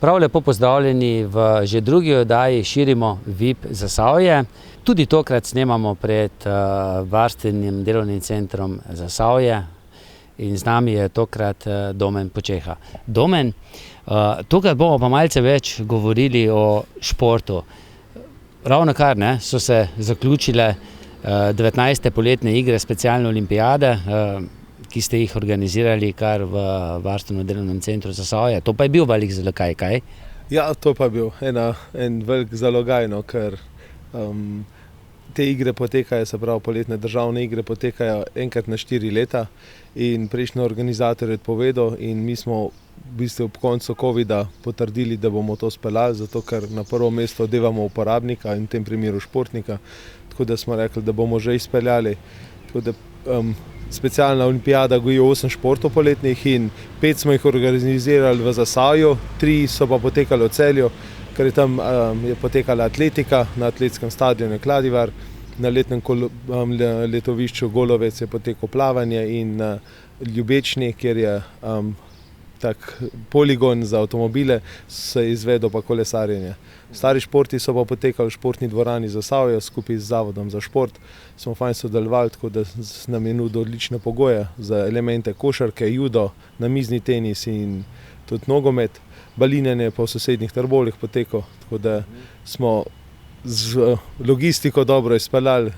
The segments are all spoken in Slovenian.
Prav lepo pozdravljeni v že drugi oddaji Širimo VIP Zasavje. Tudi tokrat snemamo pred Varstvenim delovnim centrom Zasavje in z nami je tokrat Domen Počeha. Domen, tokrat bomo pa malce več govorili o športu. Ravnokar so se zaključile 19. poletne igre specialne olimpijade, ki ste jih organizirali kar v Varstvenem delovnem centru Zasavje. To pa je bil velik zalogaj, kaj? Ja, to pa je bil en velik zalogaj, ker te igre potekajo, se pravi poletne državne igre potekajo enkrat na 4 leta in prejšnji organizator je povedal in mi smo v bistvu ob koncu covida potrdili, da bomo to speljali, zato ker na prvo mesto odevamo uporabnika in v tem primeru športnika, tako da smo rekli, da bomo že izpeljali. Tako da specialna olimpijada goji 8 športov poletnih in 5 smo jih organizirali v Zasavju, 3 so pa potekali v Celju, ker je tam je potekala atletika na atletskem stadionu Kladivar, na letnem letovišču Golovec je potekalo plavanje in na Ljubečni, kjer je tak poligon za avtomobile, se je izvedlo pa kolesarjenje. Stari športi so pa potekali v športni dvorani Zasavje skupaj z Zavodom za šport. Smo fajn sodelovali, tako da nam je nudil odlične pogoje za elemente košarke, judo, namizni tenis in tudi nogomet. Balinjenje pa v sosednjih Trbolih potekalo, tako da smo z logistiko dobro izpeljali,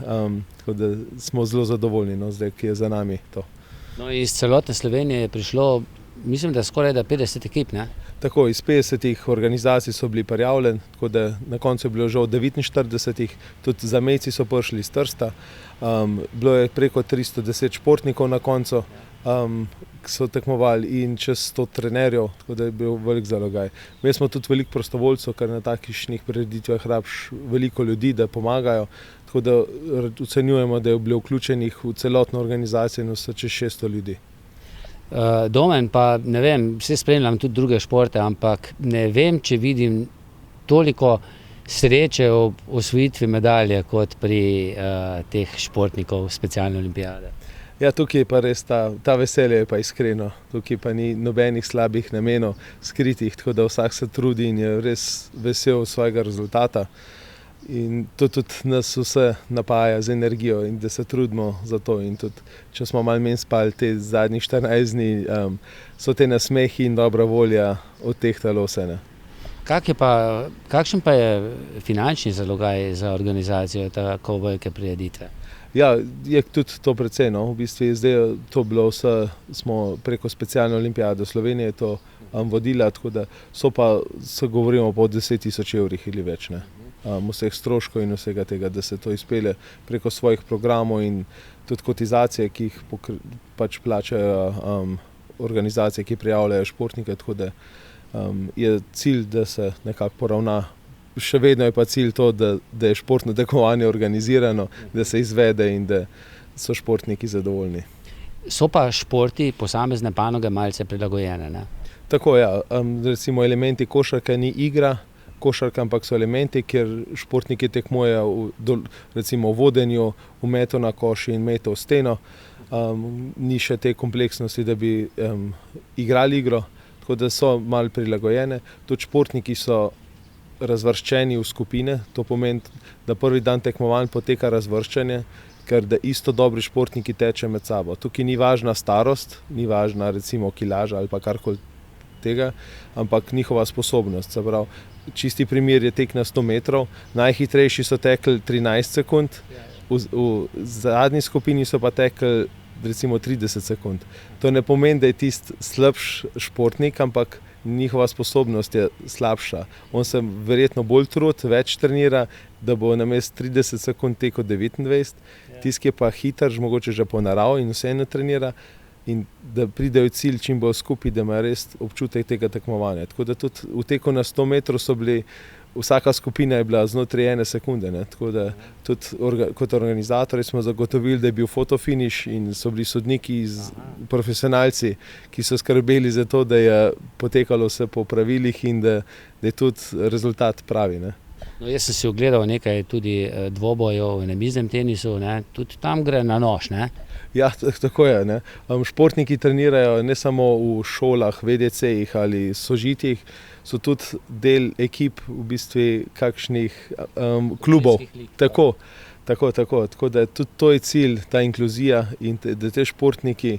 tako da smo zelo zadovoljni, zdaj, ki je za nami to. No, iz celotne Slovenije je prišlo, mislim, da skoraj 50 ekip, ne? Tako, iz 50 organizacij so bili prijavljeni, tako da na koncu je bilo že od 49, tudi zamejci so prišli iz Trsta. Bilo je preko 310 športnikov na koncu, ki so tekmovali in čez 100 trenerjev, tako da je bil velik zalogaj. Mi smo tudi veliko prostovoljcev, ker na takšnih prireditvah rabiš veliko ljudi, da pomagajo, tako da ocenjujemo, da je bilo vključenih v celotno organizacijo in vse čez 600 ljudi. Domen, pa ne vem, vse spremljam tudi druge športe, ampak ne vem, če vidim toliko sreče ob osvojitvi medalje kot pri teh športnikov specialne olimpijade. Ja, tukaj je pa res ta veselje je pa iskreno, tukaj pa ni nobenih slabih namenov skritih, tako da vsak se trudi in je res vesel svojega rezultata. In to tudi nas vse napaja z energijo in da se trudimo za to. In tudi, če smo malo manj spali te zadnjih 14 dni, so te nasmehi in dobra volja odtehtalo vse. Kakšen pa je finančni zalogaj za organizacijo tako velike prireditve? Ja, je tudi to precej. V bistvu je zdaj to bilo vse, smo preko specialne olimpijade Slovenije to vodila, tako da se govorimo po 10 000 evrih ali več, vseh stroškov in vsega tega, da se to izpelje preko svojih programov in tudi kotizacije, ki jih pač plačajo organizacije, ki prijavljajo športnike, tako da je cilj, da se nekako poravna. Še vedno je pa cilj to, da je športno tekmovanje organizirano, da se izvede in da so športniki zadovoljni. So pa športi posamezne panoge malce prilagojene, ne? Tako, ja. Recimo elementi košarke ni igra, košarka, ampak so elementi, kjer športniki tekmujejo recimo v vodenju, v metu na koš in metu v steno. Ni še te kompleksnosti, da bi igrali igro, tako da so malo prilagojene. Tudi športniki so razvrščeni v skupine, to pomeni, da prvi dan tekmovanj poteka razvrščanje, ker da isto dobri športniki tečejo med sabo. Tukaj ni važna starost, ni važna recimo kilaža ali pa karkoli tega, ampak njihova sposobnost. Se pravi, čisti primer je tek na 100 metrov, najhitrejši so tekli 13 sekund, v zadnji skupini so pa tekli recimo 30 sekund. To ne pomeni, da je tisti slabši športnik, ampak njihova sposobnost je slabša. On se verjetno bolj trudi, več trenira, da bo namesto 30 sekund tekel 29, tisti, ki je pa hiter, mogoče že po naravi in vseeno trenira, in da pridejo v cilj čim bolj skupaj, da ima res občutek tega tekmovanja. Tako da tudi v teku na 100 metrov so bili, vsaka skupina je bila znotraj 1 sekunde. Tako da tudi kot organizatorji smo zagotovili, da je bil fotofiniš in so bili sodniki, profesionalci, ki so skrbeli za to, da je potekalo vse po pravilih in da je tudi rezultat pravi. No, jaz sem si ogledal nekaj tudi dvobojev v namiznem tenisu, ne? Tudi tam gre na nož, ne? Ja, tako je, ne. Športniki trenirajo ne samo v šolah, VDC-jih ali sožitjih, so tudi del ekip v bistvu kakšnih klubov. Tako da tudi to je cilj, ta inkluzija in da te športniki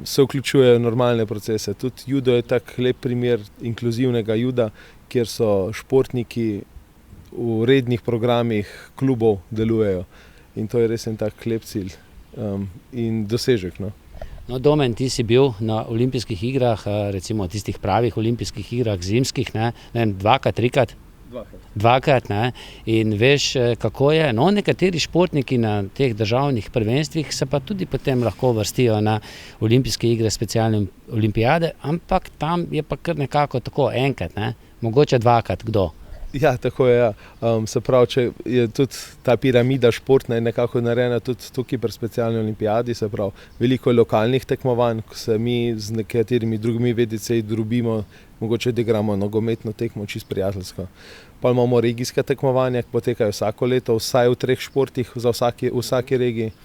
se vključujejo v normalne procese. Tudi judo je tak lep primer inkluzivnega juda, kjer so športniki v rednih programih klubov delujejo. In to je res en tak lep cilj in dosežek. No, Domen, ti si bil na olimpijskih igrah, recimo tistih pravih olimpijskih igrah, zimskih, ne vem, dvakrat, trikrat? Dvakrat, ne, in veš, kako je. No, nekateri športniki na teh državnih prvenstvih se pa tudi potem lahko vrstijo na olimpijske igre, specialne olimpijade, ampak tam je pa kar nekako tako enkrat, ne, mogoče dvakrat, kdo? Ja, tako je, ja. Se pravi, če je tudi ta piramida športna je nekako narejena tudi tukaj pri specialni olimpijadi, se pravi, veliko je lokalnih tekmovanj, ko se mi z nekaterimi drugimi VDC-ji drobimo, mogoče da igramo nogometno tekmo, čisto prijateljsko. Pa imamo regijska tekmovanja, ki potekajo vsako leto, vsaj v 3 športih v vsaki regiji.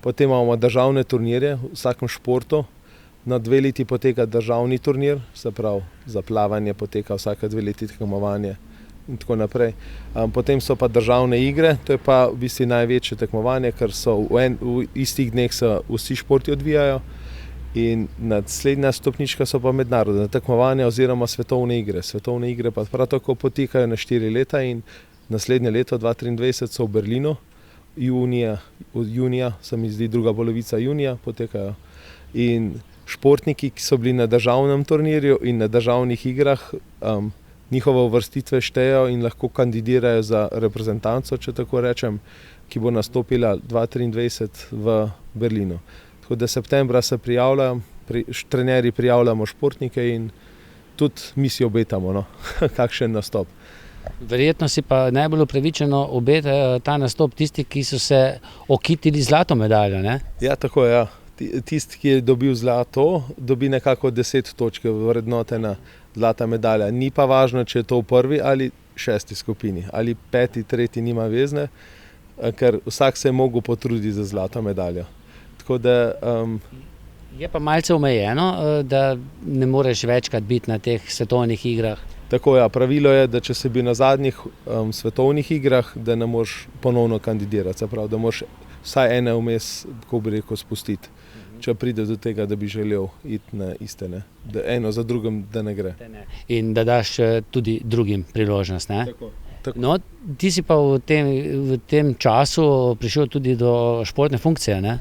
Potem imamo državne turnirje v vsakem športu. Na 2 leti poteka državni turnir, se pravi, za plavanje poteka vsake 2 leti tekmovanje. In tako naprej. Potem so pa državne igre, to je pa v bistvu največje tekmovanje, ker so v istih dneh se vsi športi odvijajo. In naslednja stopnička so pa mednarodne tekmovanja oziroma svetovne igre. Svetovne igre pa prav tako potekajo na 4 leta in naslednje leto 2023 so v Berlinu, junija, se mi zdi druga polovica junija potekajo. In športniki, ki so bili na državnem turnirju in na državnih igrah, njihove uvrstitve štejejo in lahko kandidirajo za reprezentanco, če tako rečem, ki bo nastopila 2023 v Berlinu. Tako da septembra se prijavljajo, trenerji prijavljamo športnike in tudi mi si obetamo, kakšen nastop. Verjetno si pa najbolj upravičeno obetajo ta nastop tisti, ki so se okitili zlato medaljo, ne? Ja, tako je, ja. Tisti, ki je dobil zlato, dobi nekako 10 točk vrednotena zlata medalja. Ni pa važno, če je to v prvi ali 6. skupini, ali 5., 3. nima vezne, ker vsak se je mogel potruditi za zlato medaljo. Tako da je pa malce omejeno, da ne moreš večkrat biti na teh svetovnih igrah. Tako je, pravilo je, da če si bil na zadnjih svetovnih igrah, da ne moreš ponovno kandidirati, se pravi, da moraš vsaj ene vmes, kako bi rekel, spustiti. Če pride do tega, da bi želel iti na iste, ne? Da eno za drugim, da ne gre. In da daš tudi drugim priložnost, ne? Tako. No, ti si pa v tem času prišel tudi do športne funkcije, ne?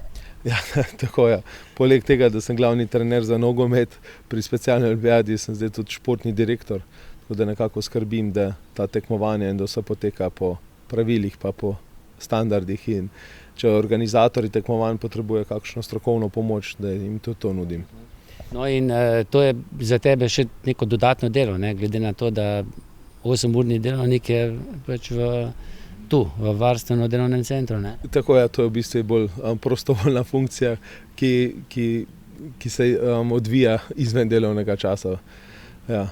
Ja, tako je. Poleg tega, da sem glavni trener za nogomet pri specialni olimpijadi, sem zdaj tudi športni direktor, tako da nekako skrbim, da ta tekmovanja in da vse poteka po pravilih pa po standardih in če organizatorji tekmovanj potrebujejo kakšno strokovno pomoč, da jim tudi to nudim. No in to je za tebe še neko dodatno delo, ne? Glede na to, da 8-urni delovnik je pač v varstveno delovnem centru, ne? Tako je, to je v bistvu bolj prostovoljna funkcija, ki se odvija izven delovnega časa. Ja.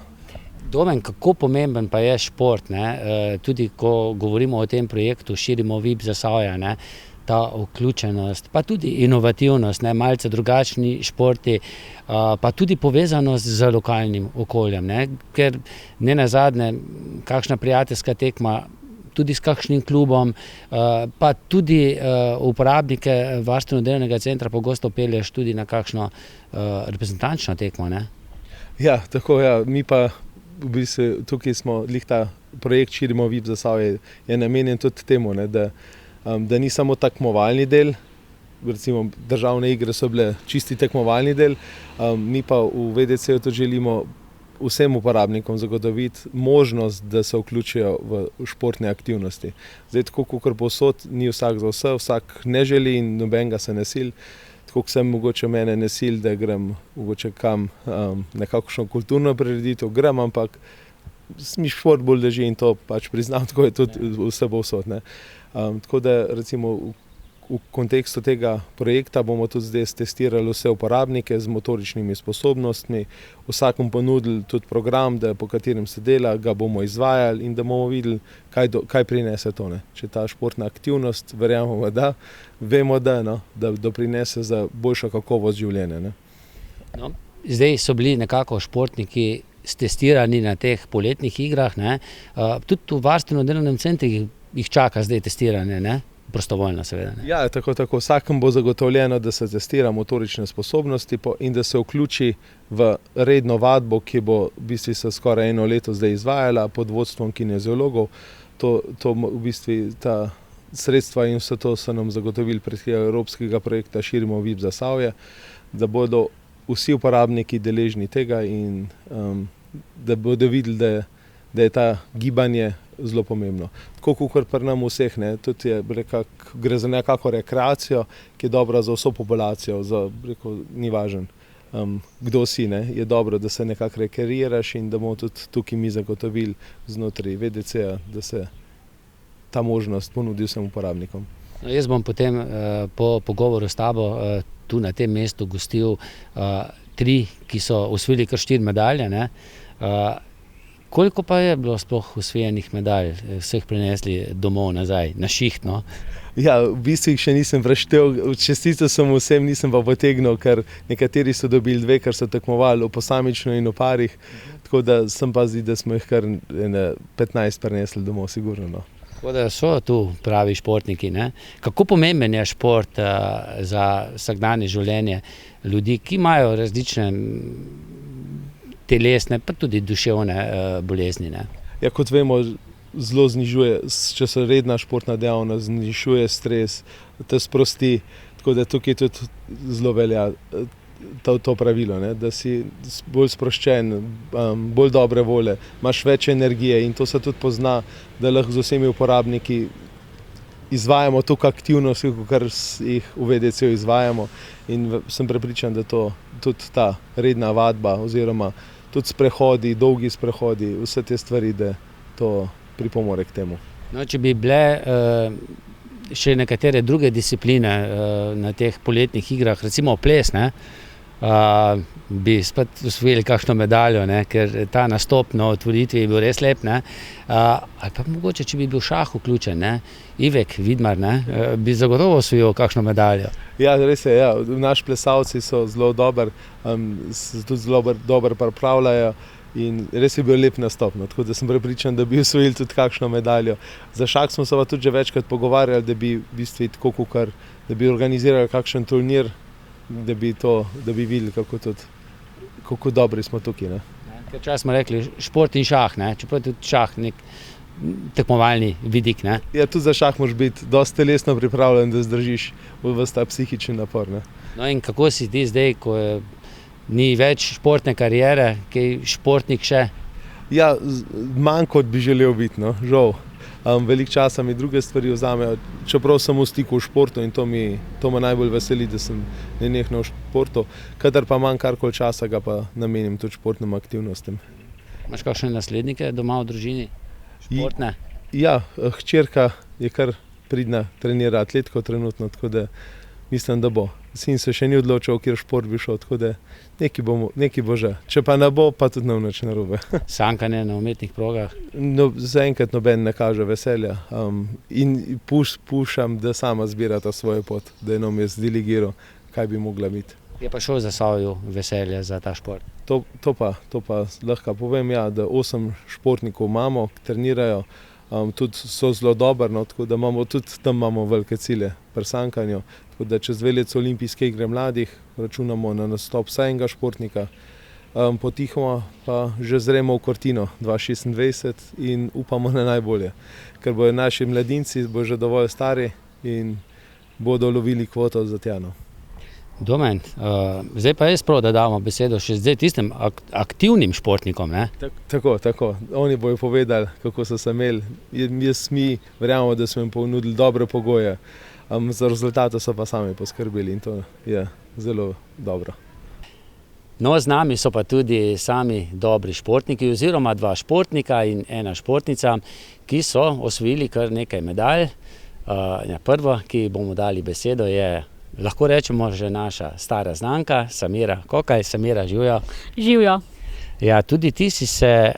Domen, kako pomemben pa je šport, ne? Tudi ko govorimo o tem projektu Širimo VIP Zasavja, ne? Ta vključenost, pa tudi inovativnost, ne, malce drugačni športi, pa tudi povezanost z lokalnim okoljem, ne, ker ne nazadnje kakšna prijateljska tekma tudi s kakšnim klubom, pa tudi uporabnike varstveno-delovnega centra pogosto pelješ tudi na kakšno reprezentančno tekmo, ne? Ja, tako ja, mi pa v bistvu tukaj smo, ta projekt Širimo VIP Zasavje je namenjen tudi temu, ne, da ni samo tekmovalni del, recimo državne igre so bile čisti tekmovalni del, mi pa v VDC-ju to želimo vsem uporabnikom zagotoviti možnost, da se vključijo v športne aktivnosti. Zdaj, tako kakor povsod, ni vsak za vse, vsak ne želi in nobenega se ne sili. Tako kot sem mogoče mene ne sili, da grem mogoče kam nekakšno kulturno prireditev, grem, ampak mi šport bolj drži in to pač priznam, tako je tudi vse povsod, ne. Tako da recimo v kontekstu tega projekta bomo tudi zdaj testirali vse uporabnike z motoričnimi sposobnostmi, vsakom ponudili tudi program, po katerem se dela, ga bomo izvajali in da bomo videli, kaj prinese to. Če ta športna aktivnost, verjamemo, vemo, da doprinese za boljšo kakovost življenja. No, zdaj so bili nekako športniki stestirani na teh poletnih igrah, tudi v varstveno-delovnem centru jih čaka zdaj testiranje, prostovoljno seveda. Ja, tako. Vsakem bo zagotovljeno, da se testira motorične sposobnosti in da se vključi v redno vadbo, ki bo v bistvu se skoraj 1 leto zdaj izvajala pod vodstvom kineziologov. To v bistvu ta sredstva in vse to so nam zagotovili prek evropskega projekta Širimo VIP Zasavje, da bodo vsi uporabniki deležni tega in da bodo videli, da je ta gibanje zelo pomembno. Tako kot pri nam vseh, tudi gre za nekako rekreacijo, ki je dobra za vso populacijo, ni važno, kdo si, je dobro, da se nekako rekreiraš in da bomo tudi tukaj mi zagotovili znotraj VDC-ja, da se ta možnost ponudi vsem uporabnikom. Jaz bom potem po pogovoru s tabo tu na tem mestu gostil 3, ki so osvojili kar 4 medalje. Koliko pa je bilo sploh osvojenih medalj, vseh prinesli domov nazaj, na šiht? Ja, v bistvu jih še nisem preštel, čestital sem vsem, nisem pa potegnil, ker nekateri so dobili 2, ker so tekmovali posamično in v parih, tako da sem pa zdi, da smo jih kar 15 prinesli domov, sigurno. Tako da so tu pravi športniki. Kako pomemben je šport za vsakdanje življenje ljudi, ki imajo različne telesne, pa tudi duševne bolezni? Ja, kot vemo, zelo znižuje, če so redna športna dejavnost, znižuje stres, te sprosti, tako da tukaj tudi zelo velja to pravilo, da si bolj sproščen, bolj dobre volje, imaš več energije in to se tudi pozna, da lahko z vsemi uporabniki izvajamo toliko aktivnosti, kar jih v VDC-ju izvajamo in sem prepričan, da to tudi ta redna vadba oziroma tudi sprehodi, dolgi sprehodi, vse te stvari, da to pripomore k temu. No, če bi bile še nekatere druge discipline na teh poletnih igrah, recimo ples, bi spet osvojili kakšno medaljo, ker ta nastop na otvoritvi je bil res lep, ali pa mogoče, če bi bil šah vključen, Ivek Vidmar, bi zagotovo osvojil kakšno medaljo. Ja, res je, naši plesalci so zelo dobri, se tudi zelo dobro pripravljajo in res je bil lep nastop, tako da sem prepričan, da bi osvojili tudi kakšno medaljo. Za šah smo se pa tudi že večkrat pogovarjali, da bi v bistvu tako, da bi organizirali kakšen turnir, da bi videli, kako dobri smo tukaj. Ker čas smo rekli šport in šah, čeprav je tudi šah nek tekmovalni vidik. Ja, tudi za šah moraš biti dosti telesno pripravljen, da zdržiš ves ta psihični napor. No in kako si ti zdaj, ko ni več športne kariere, kaj športnik še? Ja, manj kot bi želel biti, žal. Veliko časa mi druge stvari vzamejo, čeprav sem v stiku v športu in to me najbolj veseli, da sem nenehno v športu, kadar pa manj karkoli časa ga pa namenim tudi športnim aktivnostim. Imaš kakšne naslednike doma v družini? Športne? Ja, hčerka je kar pridna, trenira atletiko trenutno, tako da mislim, da bo. Sin se še ni odločil, kjer šport bi šel, tako da nekaj bo že. Če pa ne bo, pa tudi ne bo nič narobe. Sankanje na umetnih progah? No, zaenkrat noben ne kaže veselja in puščam, da sama zbirata svojo pot, da je nam jaz delegiral, kaj bi mogla biti. Je pa šel za Zasavju veselje za ta šport? To pa lahko povem, da 8 športnikov imamo, ki trenirajo, tudi so zelo dobri, tako da tudi tam imamo velike cilje pri sankanju. Tako da čez 2 leta so olimpijske igre mladih, računamo na nastop vsaj enega športnika. Potihoma pa že zremo v Cortino 2026 in upamo na najbolje, ker bodo naši mladinci že dovolj stari in bodo lovili kvoto za tja. Domen, zdaj pa jaz prav, da damo besedo še zdaj tistim aktivnim športnikom. Tako. Oni bojo povedali, kako so se imeli. Mi verjamemo, da smo jim ponudili dobre pogoje. Za rezultate so pa sami poskrbeli in to je zelo dobro. No, z nami so pa tudi sami dobri športniki oziroma 2 športnika in 1 športnica, ki so osvojili kar nekaj medalj. Prvo, ki bomo dali besedo, je, lahko rečemo, že naša stara znanka, Samira Kokaj. Samira, živjo. Živjo. Ja, tudi ti si se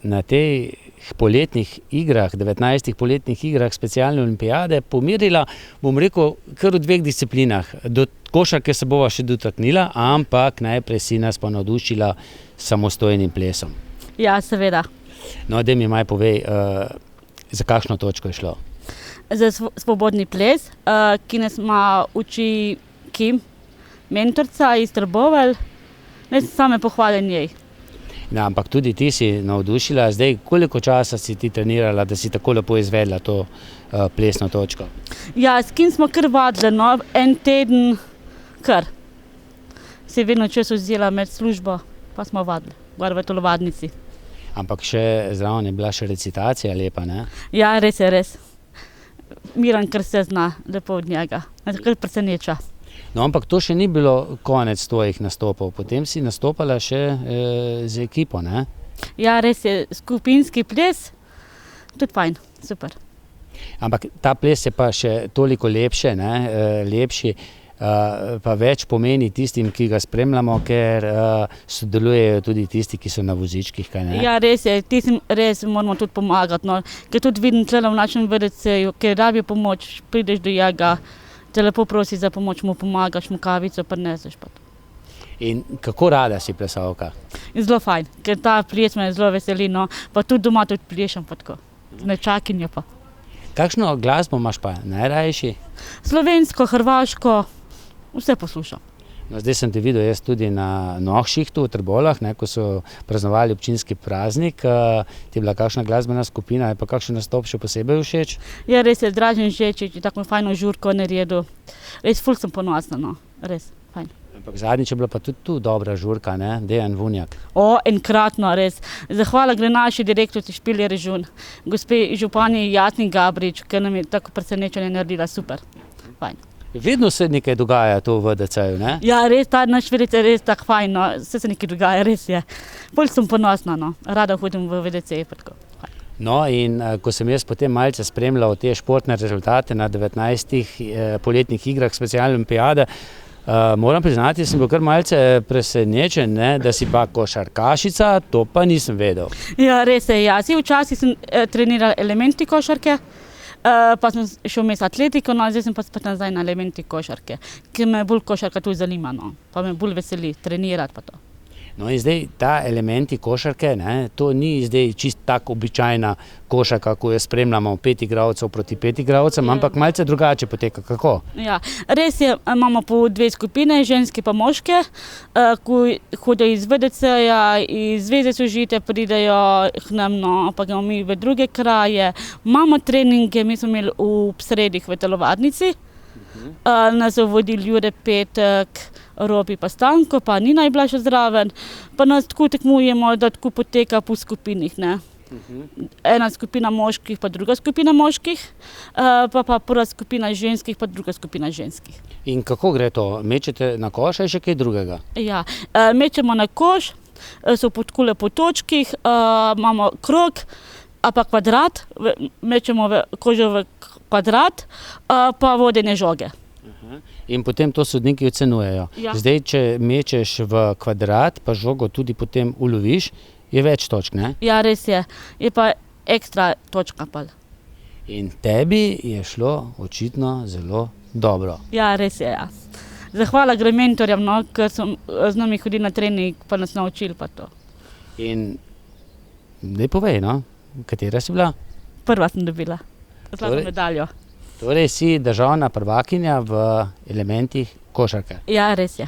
na teh poletnih igrah, 19 poletnih igrah specialne olimpijade pomirila, bom rekel, kar v 2 disciplinah. Do košarke se bova še dotaknila, ampak najprej si nas pa navdušila samostojnim plesom. Ja, seveda. No, daj mi malo povej, za kakšno točko je šlo? Za svobodni ples, ki nas uči Kim, mentorica iz Trbovelj. Ne same pohvale njej. Ja, ampak tudi ti si navdušila. Zdaj, koliko časa si ti trenirala, da si tako lepo izvedla to plesno točko? Ja, s Kim smo kar vadili, no, en teden kar. Se je vedno čas vzela med službo, pa smo vadili, gor v telovadnici. Ampak še zraven je bila še recitacija lepa, ne? Ja, res je, res. Miran kar se zna lepo od njega, kar preseneča. No, ampak to še ni bilo konec tvojih nastopov, potem si nastopala še z ekipo, ne? Ja, res je, skupinski ples, tudi fajn, super. Ampak ta ples je pa še toliko lepše, ne? Lepši, pa več pomeni tistim, ki ga spremljamo, ker sodelujejo tudi tisti, ki so na vozičkih, kaj ne? Ja, res je, tistim res moramo tudi pomagati, no. Ker tudi vidim tle v našem VDC-ju, ker rabijo pomoč, prideš do njega, te lepo prosi za pomoč, mu pomagaš, mu kavico prineseš pa to. In kako rada si plesalka? Zelo fajn, ker ta ples me zelo veseli, no, pa tudi doma tudi plešem pa tako, z nečakinjo pa. Kakšno glasbo imaš pa najrajši? Slovensko, hrvaško, vse poslušam. No, zdaj sem te videl jaz tudi na Nohšihtu v Trbovljah, ne, ko so praznovali občinski praznik. Ti je bila kakšna glasbena skupina, je pa kakšen nastop še posebej všeč? Ja, res je, Dražen Žečič, tako fajno žurko naredil. Res ful sem ponosna, no, res, fajn. Ampak zadnjič je bila pa tudi tu dobra žurka, ne, Dejan Vunjak. Enkratno, res. Zahvala gre naši direktorici Špilje Režun, gospe županji Jasni Gabrič, ker nam je tako presenečenje naredila, super, fajn. Vedno se nekaj dogaja tu v VDC-ju, ne? Ja, res, ta naš VDC je res tako fajn, no, vse se nekaj dogaja, res je. Bolj sem ponosna, no, rada hodim v VDC, pa tako. No, in ko sem jaz potem malce spremljal te športne rezultate na 19 poletnih igrah specialne olimpijade, moram priznati, sem bil kar malce presenečen, ne, da si pa košarkašica, to pa nisem vedel. Ja, res je, ja. Včasih sem trenirala elementi košarke, pa sem šel vmes atletiko, no, zdaj sem pa spet nazaj na elementi košarke, ker me bolj košarka tudi zanima, no, pa me bolj veseli trenirati pa to. No in zdaj ta elementi košarke, ne, to ni zdaj čist tako običajna košarka, ko jo spremljamo 5 igralcev proti 5 igralcem, ampak malce drugače poteka, kako? Ja, res je, imamo po 2 skupine, ženske pa moške, ko hodijo iz VDC-ja, iz Zveze Sožitja pridejo k nam, no, pa gremo mi v druge kraje. Imamo treninge, mi smo imeli v sredih v telovadnici, nas so vodili Jure Petek, Robi pa Stanko, pa Nina je bila še zraven, pa nas tako tekmujemo, da tako poteka po skupinih, ne. Ena skupina moških, pa druga skupina moških, pa prva skupina ženskih, pa druga skupina ženskih. In kako gre to? Mečete na koš ali še kaj drugega? Ja, mečemo na koš, so podkule po točkih, imamo krog, pa kvadrat, mečemo kožo v kvadrat, pa vodene žoge. In potem to sodniki ocenujejo. Ja. Zdaj, če mečeš v kvadrat, pa žogo tudi potem uloviš, je več točk, ne? Ja, res je. Je pa ekstra točka pa. In tebi je šlo očitno zelo dobro. Ja, res je, ja. Zahvala gre mentorjem, no, ker so z nami hodili na trening, pa nas naučili pa to. In daj povej, no, katera si bila? Prva sem dobila. Zlato medaljo. Torej si državna prvakinja v elementih košarke. Ja, res je.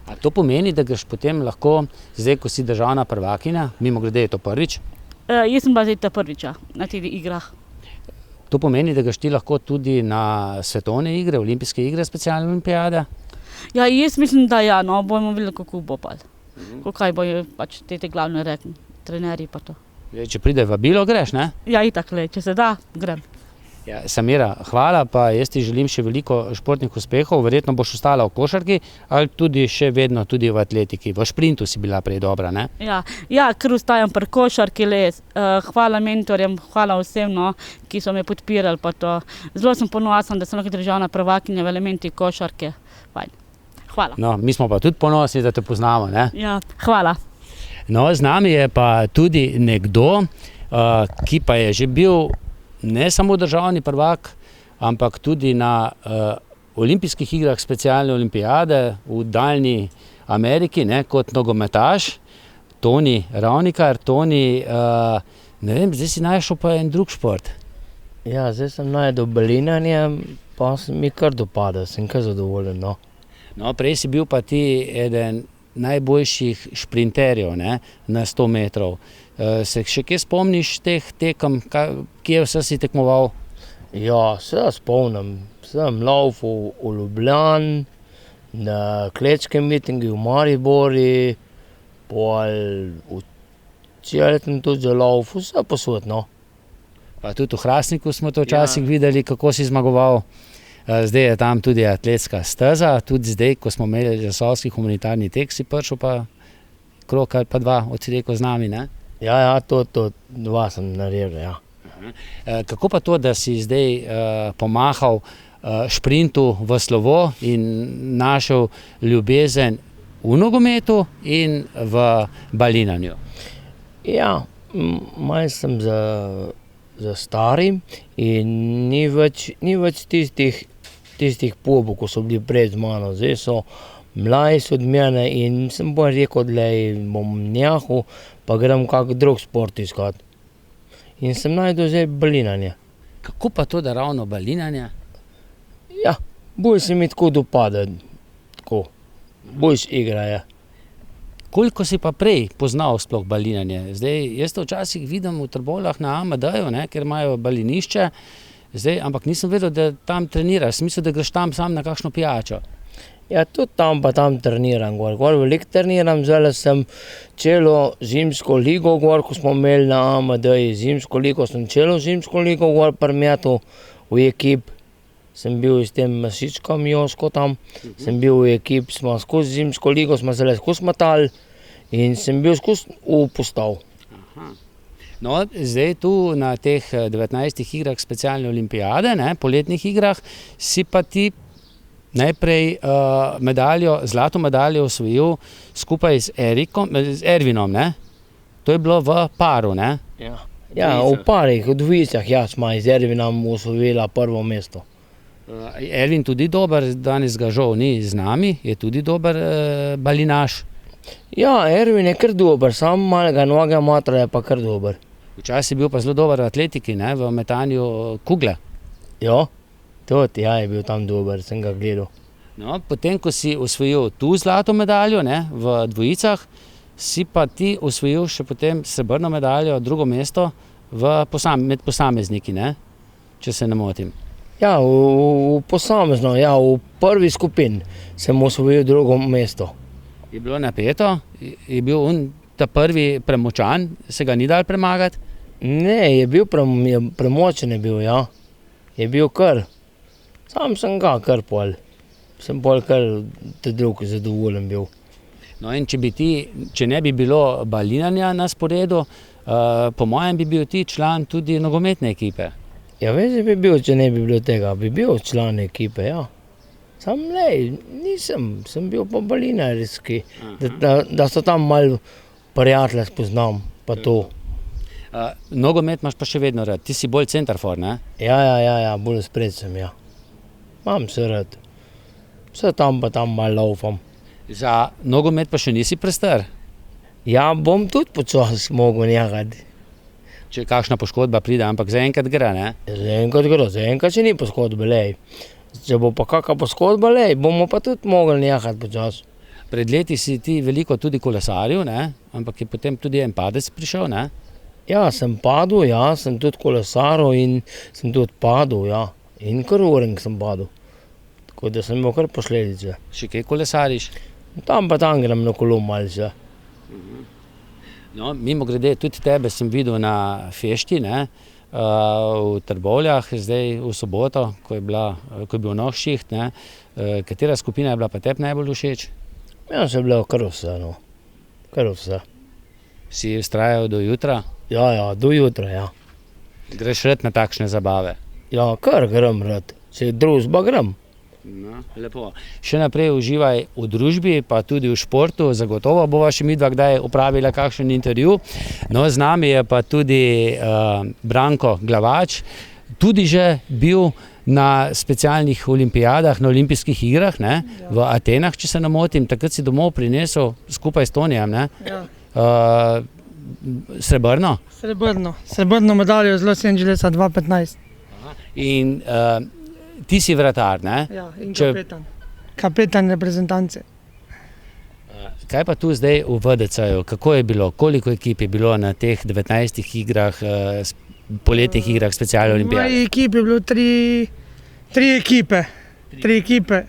A to pomeni, da greš potem lahko, zdaj ko si državna prvakinja, mimogrede je to prvič? Jaz sem bila zdaj ta prviča na teh igrah. To pomeni, da greš ti lahko tudi na svetovne igre, olimpijske igre, specialne olimpijade? Ja, jaz mislim, da ja, no, bomo videli, kako bo pa. Kaj bojo pač te glavne rekli, trenerji pa to. Če pride vabilo, greš, ne? Ja, itak, če se da, grem. Ja, Samira, hvala, pa jaz ti želim še veliko športnih uspehov, verjetno boš ostala v košarki, ali tudi še vedno tudi v atletiki, v šprintu si bila prej dobra, ne? Ja, ker ostajam pri košarki, hvala mentorjem, hvala vsem, no, ki so me podpirali pa to. Zelo sem ponosna, da sem lahko državna prvakinja v elementi košarke. Fajn. Hvala. No, mi smo pa tudi ponosni, da te poznamo, ne? Ja, hvala. No, z nami je pa tudi nekdo, ki pa je že bil ne samo državni prvak, ampak tudi na olimpijskih igrah specialne olimpijade v daljni Ameriki, ne, kot nogometaš, Toni Ravnikar. Toni, ne vem, zdaj si našel pa en drug šport. Ja, zdaj sem našel balinanje, pa mi kar dopada, sem kar zadovoljen, no. No, prej si bil pa ti eden najboljših šprinterjev, ne, na 100 metrov. Se še kje spomniš teh tekem, kje vse si tekmoval? Ja, se spomnim. Sem laufal v Ljubljani, na klečkem mitingu v Maribori, pol v Čeltem tudi laufal, vse posod, no. Pa tudi v Hrastniku smo to včasih videli, kako si zmagoval. Zdaj je tam tudi atletska steza, tudi zdaj, ko smo imeli Zasavski humanitarni tek, si prišel pa krog ali pa dva odsekov z nami, ne? Ja, to dva sem naredil, ja. Kako pa to, da si zdaj pomahal šprintu v slovo in našel ljubezen v nogometu in v balinanju? Ja, malo sem za starim in ni več tistih pobov, ko so bili pred mano. Zdaj so mlajši od mene in sem bolj rekel, da bom nehal, pa grem kak drug šport iskat. In sem našel zdaj balinanje. Kako pa to, da ravno balinanje? Ja, bolj se mi tako dopada, tako, boljš igra je. Koliko si pa prej poznal sploh balinanje? Zdaj, jaz to včasih vidim v Trbovljah na AMD-ju, ne, ker imajo balinišče, zdaj, ampak nisem vedel, da tam treniraš, sem mislil, da greš tam sam na kakšno pijačo. Ja, tudi tam pa tam treniram gor veliko treniram, zdaj sem celo zimsko ligo gor, ko smo imeli na AMD-ju zimsko ligo, sem celo zimsko ligo gor primetal v ekip. Sem bil s tem Masičkom Josko tam, sem bil v ekip, smo skozi zimsko ligo, smo zelo skozi metali in sem bil skozi v postav. No, zdaj tu na teh 19 igrah specialne olimpijade, ne, poletnih igrah, si pa ti najprej zlato medaljo osvojil skupaj z Ervinom, ne? To je bilo v paru, ne? Ja, v parih, v dvojicah, ja, smo z Ervinom osvojila prvo mesto. Ervin tudi dober, danes ga žal ni z nami, je tudi dober balinaš. Ja, Ervin je kar dober, samo malega noge matra je pa kar dober. Včasih je bil pa zelo dober v atletiki, ne, v metanju kugle. Ja, tudi, ja, je bil tam dober, sem ga gledal. No, potem, ko si osvojil tu zlato medaljo, ne, v dvojicah, si pa ti osvojil še potem srebrno medaljo, drugo mesto med posamezniki, ne, če se ne motim. Ja, v posamezno, ja, v prvi skupini sem osvojil drugo mesto. Je bilo napeto? Je bil ta prvi premočan? Se ga ni dal premagati? Ne, je bil premočen, je bil, ja. Je bil kar. Sam sem ga kar pol. Sem pol kar drug zadovoljen bil. No, in če ne bi bilo balinanja na sporedu, po mojem bi bil ti član tudi nogometne ekipe. Ja, veš, bi bil, če ne bi bilo tega, bi bil član ekipe, ja. Sam nisem, sem bil pa balinarski, da so tam malo prijatelje spoznam, pa to. Nogomet imaš pa še vedno rad, ti si bolj centarfor, ne? Ja, bolj spred sem, ja. Imam se rad. Vse tam pa tam malo laufam. Za nogomet pa še nisi prestar? Ja, bom tudi počas mogel nekaj. Če kakšna poškodba pride, ampak zaenkrat gre, ne? Zaenkrat gre, zaenkrat še ni poškodbe, lej. Če bo pa kakšna poškodba, lej, bomo pa tudi mogli nekaj počas. Pred leti si ti veliko tudi kolesaril, ne? Ampak je potem tudi en padec prišel, ne? Ja, sem padel, ja, sem tudi kolesaril in sem tudi padel, ja. In kar urenk sem padel. Tako da sem imel kar posledice. Še kaj kolesariš? Tam pa tam grem na kolo malce. No, mimo grede, tudi tebe sem videl na fešti, ne? v Trbovljah, zdaj v soboto, ko je bil noščiht, ne. Katera skupina je bila pa tebi najbolj všeč? Ja, se je bilo kar vse, no. Kar vse. Si vztrajal do jutra? Ja, do jutra, ja. Greš rad na takšne zabave? Ja, kar grem rad. Se družba grem. No, lepo. Še naprej uživaj v družbi, pa tudi v športu. Zagotovo bova še midva kdaj opravila kakšen intervju. No, z nami je pa tudi Branko Glavač, tudi že bil na specialnih olimpijadah, na olimpijskih igrah, ne, v Atenah, če se ne motim. Takrat si domov prinesel skupaj s Tonijem, ne? Ja. Srebrno? Srebrno medaljo z Los Angelesa 2015. In ti si vratar, ne? Ja, in kapetan reprezentance. Kaj pa tu zdaj v VDC-ju? Kako je bilo? Koliko ekip je bilo na teh 19 igrah, poletnih igrah specialne olimpijade? V moji ekipi je bilo tri ekipe. Tri ekipe.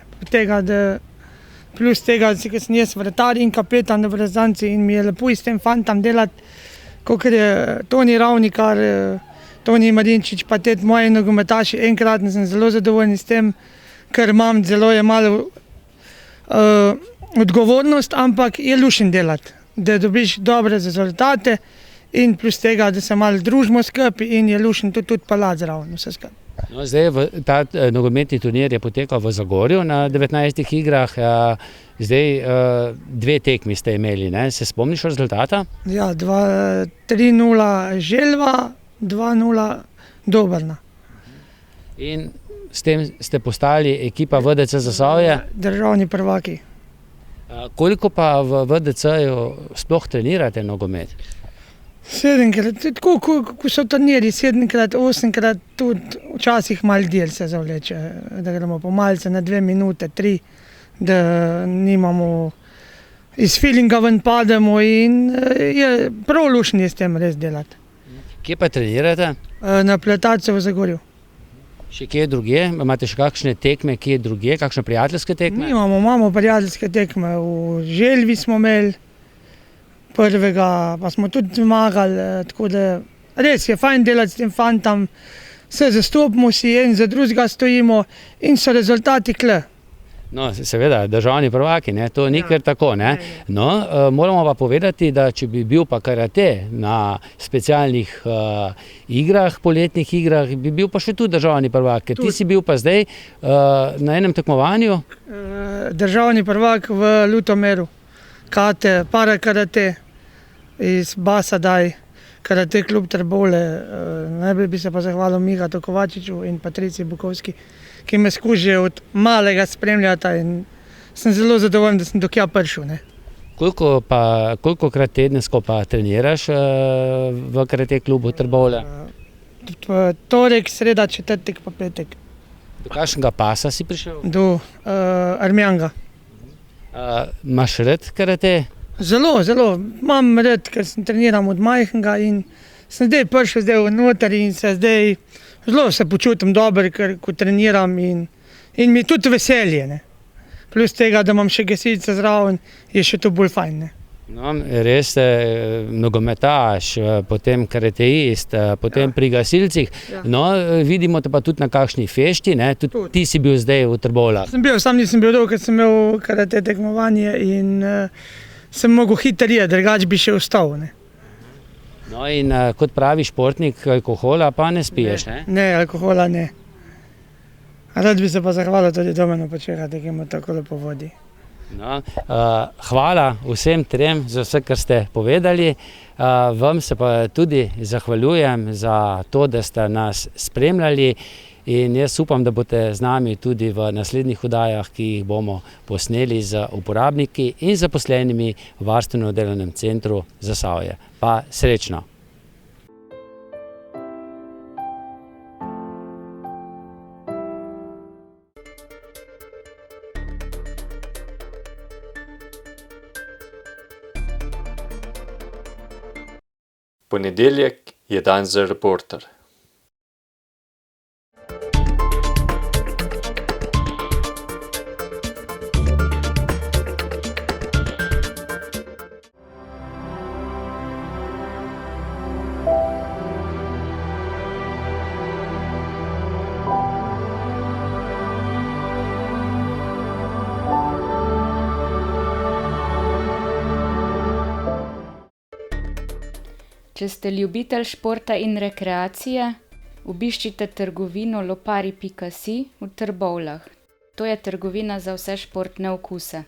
Plus tega, ker sem jaz vratar in kapetan reprezentance in mi je lepo s tem fantom delati, kakor je Toni Ravnikar, Toni Marinčič, pa te moji nogometaši, enkratno sem zelo zadovoljen s tem, ker imam zelo malo odgovornost, ampak je lušen delati, da dobiš dobre rezultate in plus tega, da se malo družimo skupaj in je lušen tudi palati zraven vse skupaj. No, zdaj ta nogometni turnir je potekal v Zagorju na 19 igrah, zdaj 2 tekmi ste imeli, ne? Se spomniš rezultata? Ja, 3-0 Želva, 2-0 Dobrna. In s tem ste postali ekipa VDC Zasavje? Državni prvaki. Koliko pa v VDC-ju sploh trenirate nogomet? 7-krat, tako ko so turnirji, 7-krat, 8-krat, tudi včasih malo del se zavleče, da gremo po malce na 2 minute, 3, da nimamo, iz feelinga ven pademo in je prav lušen je s tem res delati. Kje pa trenirate? Na Pletatcu v Zagorju. Še kje drugje? Imate še kakšne tekme, kje drugje, kakšne prijateljske tekme? Imamo prijateljske tekme, v Želvi smo imeli prvega, pa smo tudi zmagali, tako da res je fajn delati s tem fantom, se zastopimo si, en za drugega stojimo in so rezultati kle. No, seveda, državni prvaki, ne, to ni kar tako, ne. No, moramo pa povedati, da če bi bil pa karate na specialnih igrah, poletnih igrah, bi bil pa še tu državni prvak, ker ti si bil pa zdaj na enem tekmovanju. Državni prvak v Ljutomeru, para karate iz Basadaj, karate klub Trbovlje. Najbolj bi se pa zahvalil Mihatu Kovačiču in Patrici Bukovski, ki me skuži od malega spremljata in sem zelo zadovoljen, da sem do kja prišel, ne. Kolikokrat tedensko pa treniraš v karate klubu Trbovlje? Torek, sreda, četrtek pa petek. Do kakšnega pasa si prišel? Do Armjanga. Imaš rad karate? Zelo, imam rad, ker sem treniram od majhnega in sem zdaj prišel v noter in se zdaj zelo se počutim dobro, ker ko treniram in mi je tudi veselje, ne. Plus tega, da imam še gasilce zraven, je še to bolj fajn, ne. No, res ste nogometaš, potem karateist, potem pri gasilcih. No, vidimo te pa tudi na kakšni fešti, ne, tudi ti si bil zdaj v Trbovljah. Sam nisem bil dolgo, ker sem imel karate tekmovanje in sem mogel hitreje, drugače bi še ostal, ne. No, in kot pravi športnik, alkohola pa ne spiješ, ne? Ne, alkohola ne. Rad bi se pa zahvalil tudi Domenu Počerati, ki me tako lepo vodi. No, hvala vsem trem za vse, kar ste povedali. Vam se pa tudi zahvaljujem za to, da ste nas spremljali in jaz upam, da boste z nami tudi v naslednjih oddajah, ki jih bomo posneli z uporabniki in zaposlenimi v Varstveno-delovnem centru Zasavje. Pa srečno! Ponedeljek je dan za Reporter. Če ste ljubitelj športa in rekreacije, obiščite trgovino lopari.si v Trbovljah. To je trgovina za vse športne okuse.